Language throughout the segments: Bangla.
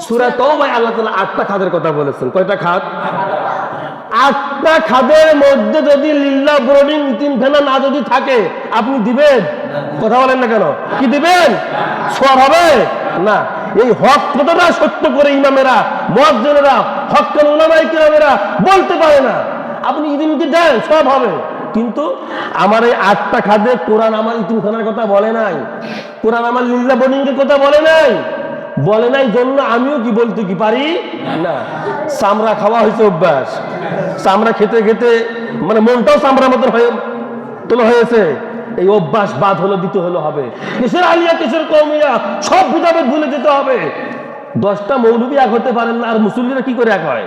সূরা তাওবায় আল্লাহ তাআলা 8টা খাদের কথা বলেছেন। কয়টা খাত? 8টা খাদের মধ্যে যদি লিল্লাহ বোর্ডিং ইতিমখানা না যদি থাকে আপনি দিবেন? কথা বলেন না কেন? কি দিবেন? সওয়াব হবে না। এই হক কতটা সত্য করে ইমামেরা, মুয়াজ্জিনেরা, হক্কান উলামায়ে কিরামেরা বলতে পারে না। আপনি ইতিমকে দেন, সওয়াব হবে। কিন্তু আমার এই 8টা খাদে কোরআন আমার ইতিমখানার কথা বলে নাই, কোরআন আমার লিল্লাহ বোর্ডিং এর কথা বলে নাই। বলে নাই জন্য আমিও কি বলতে কি পারি না। চামড়া খাওয়া হয়েছে অভ্যাস, চামড়া খেতে খেতে মানে মনটাও চামড়ার মতন হয়ে তোলা হয়েছে। এই অভ্যাস বাদ হলো, দিতে হলো হবে। কিসের আলিয়া কিসের কওমিয়া সব বিধাবে ভুলে যেতে হবে। 10টা মৌলবী এক হতে পারেন না, আর মুসল্লিরা কি করে এক হয়?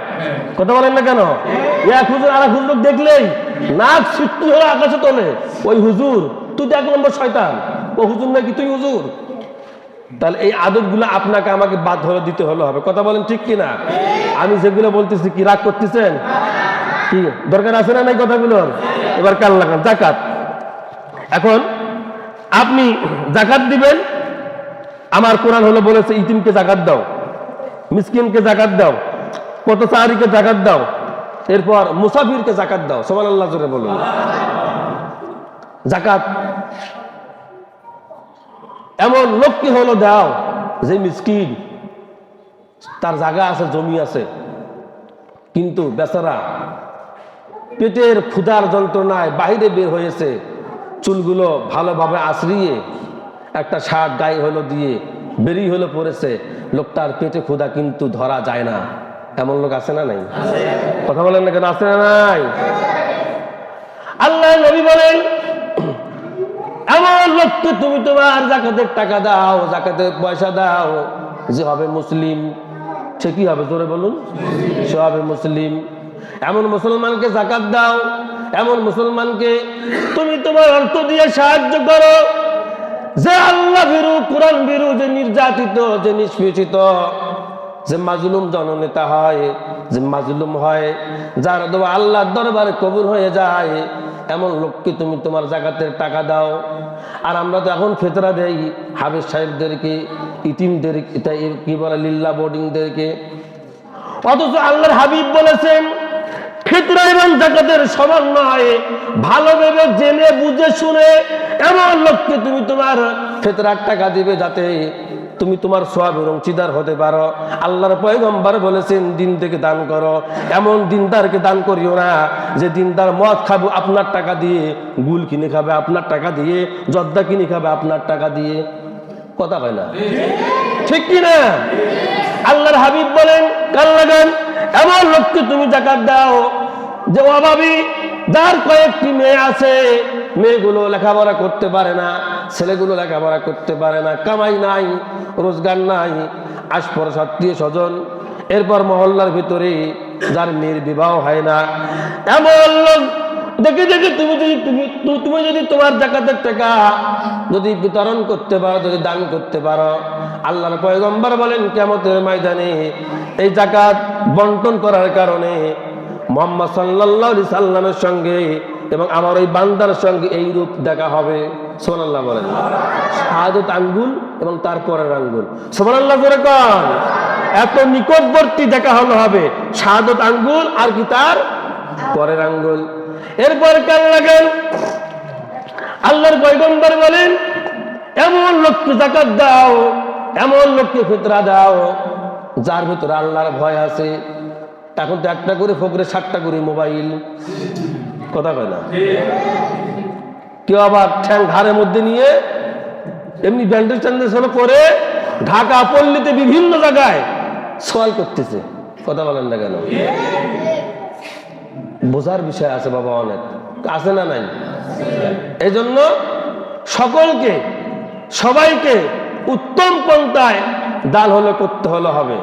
কথা বলেন না কেন? এক হুজুর আর এক হুজুর দেখলেই নাক সিট্টি হয়ে আকাশে তোলে। ওই হুজুর তুই তো 1 নম্বর শয়তান, ও হুজুর নাকি তুই হুজুর। তাহলে এই আদবগুলো আপনাকে আমাকে বাদ ধরে দিতে হলো হবে। কথা বলেন ঠিক কিনা? আমি যেগুলো বলতেছি কি রাগ করতেছেন? কি দরকার আছে না নাই কথাগুলোর? এবার কান লাগান। যাকাত। এখন আপনি যাকাত দিবেন। আমার কোরআন হলো বলেছে ইতিমকে যাকাত দাও, মিসকিনকে যাকাত দাও, পথচারীকে যাকাত দাও, এরপর মুসাফিরকে যাকাত দাও। সুবহানাল্লাহ জোরে বলুন। যাকাত এমন লোককে হলো দাও যে মিসকিন, তার জায়গা আছে, জমি আছে, কিন্তু বেচারা পেটের ক্ষুধার যন্ত্রণায় বাইরে বের হয়েছে, চুলগুলো ভালোভাবে আশ্রিয়ে একটা শার্ট গায়ে হলো দিয়ে বেরিয়ে হলো পড়েছে। লোকটার পেটে ক্ষুধা কিন্তু ধরা যায় না। এমন লোক আছে না নাই? কথা বলেন না কেন? আছে না নাই? আল্লাহ নবী বলেন এমন লোককে তুমি তোমার যাকাতের টাকা দাও, যাকাতের পয়সা দাও, যে হবে মুসলিম। সে কি হবে? জোরে বলুন। সে হবে মুসলিম। এমন মুসলমানকে যাকাত দাও, এমন মুসলমানকে তুমি তোমার অর্থ দিয়ে সাহায্য করো যে আল্লাহ ভীরু, কোরআন ভীরু, যে নির্যাতিত, যে নিষ্পেষিত, যে মাজলুম জননেতা হয়, যে মাজলুম হয়, যার দোয়া আল্লাহর দরবারে কবুল হয়ে যায়, এমন লোককে তুমি তোমার যাকাতের টাকা দাও। আর আমরা তো এখন ফিতরা দেই হাফেজ সাহেবদেরকে, ইতিমদের, কি বলে লিল্লাহ বোর্ডিংদেরকে। অথচ আল্লাহর হাবিব বলেছেন ফিতরা এবং যাকাতের সমন্বয় ভালো ভেবে জেনে বুঝে শুনে এমন লোককে তুমি তোমার ফিতরার টাকা দিবে যাতে তুমি তোমার সওয়াবের অংশীদার হতে পারো। আল্লাহর পয়গম্বর বলেছেন দিন থেকে দান করো। এমন দিনদারকে দান করিও না যে দিনদার মদ খাবো আপনার টাকা দিয়ে, গুল কিনে খাবে আপনার টাকা দিয়ে, জর্দা কিনে খাবে আপনার টাকা দিয়ে। কথা হয় না? ঠিক কি না? আল্লাহর হাবিব বলেন কান লাগান, এমন লোককে তুমি যাকাত দাও যে অভাবী, যার কয়েকটি মেয়ে আছে, মেয়েগুলো লেখাপড়া করতে পারে না, ছেলেগুলো লেখাপড়া করতে পারে না, কামাই নাই, রোজগার নাই, আশপাশ আত্মীয় স্বজন, এরপর মহল্লার ভিতরে যার মেয়ের বিবাহ হয় না, এমন লোক দেখে দেখে তুমি যদি তোমার যাকাতের টাকা যদি বিতরণ করতে পারো, যদি দান করতে পারো, আল্লাহর পয়গম্বর বলেন কিয়ামতের ময়দানে এই যাকাত বন্টন করার কারণে মুহাম্মদ সাল্লাল্লাহু আলাইহি সাল্লামের সঙ্গে এবং আমার ওই বান্দার সঙ্গে এই রূপ দেখা হবে। সুবহানাল্লাহ বলেন। শাহাদাত আঙ্গুল এবং তারপরের আঙ্গুল। সুবহানাল্লাহ করে কোন এত নিকটবর্তী দেখা হলো হবে শাহাদাত আঙ্গুল আর কি তার পরের আঙ্গুল। এরপর কান লাগান, আল্লাহর পয়গম্বর বলেন এমন লোককে যাকাত দাও, এমন লোককে ফিতরা দাও যার ভিতরে আল্লাহর ভয় আছে। এখন তো একটা করে ফকরে 7টা করে মোবাইল। কথা কয় না? কেউ আবার ঠ্যাং ঘাড়ের মধ্যে নিয়ে এমনি ব্যান্ডেজ ট্যান্ডেজ হলো করে ঢাকা পল্লীতে বিভিন্ন জায়গায় সওয়াল করতেছে। কথা বলেন না কেন? বোঝার বিষয় আছে বাবা, অনেক আছে না নাই? এই জন্য সকলকে, সবাইকে উত্তম পন্থায় দান হলো করতে হলো হবে।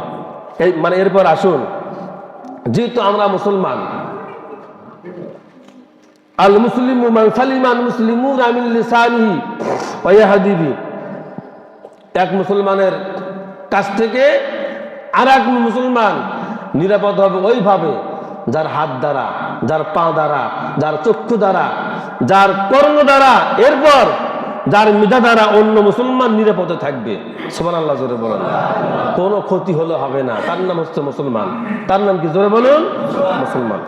এই মানে এরপর আসুন, যেহেতু আমরা মুসলমান, আল মুসলিমু মান সালিমা আল মুসলিমুনা মিন লিসানিহি ওয়া ইয়াহদিহি, এক মুসলমানের কাছ থেকে আরেক মুসলমান নিরাপদ হবে ওইভাবে যার হাত দ্বারা, যার পা দ্বারা, যার চক্ষু দ্বারা, যার কর্ণ দ্বারা, এরপর যার মেধা দ্বারা অন্য মুসলমান নিরাপদে থাকবে। সুবহানাল্লাহ, জোরে বলুন। কোনো ক্ষতি হলে হবে না, তার নাম হচ্ছে মুসলমান। তার নাম কি? জোরে বলুন, মুসলমান।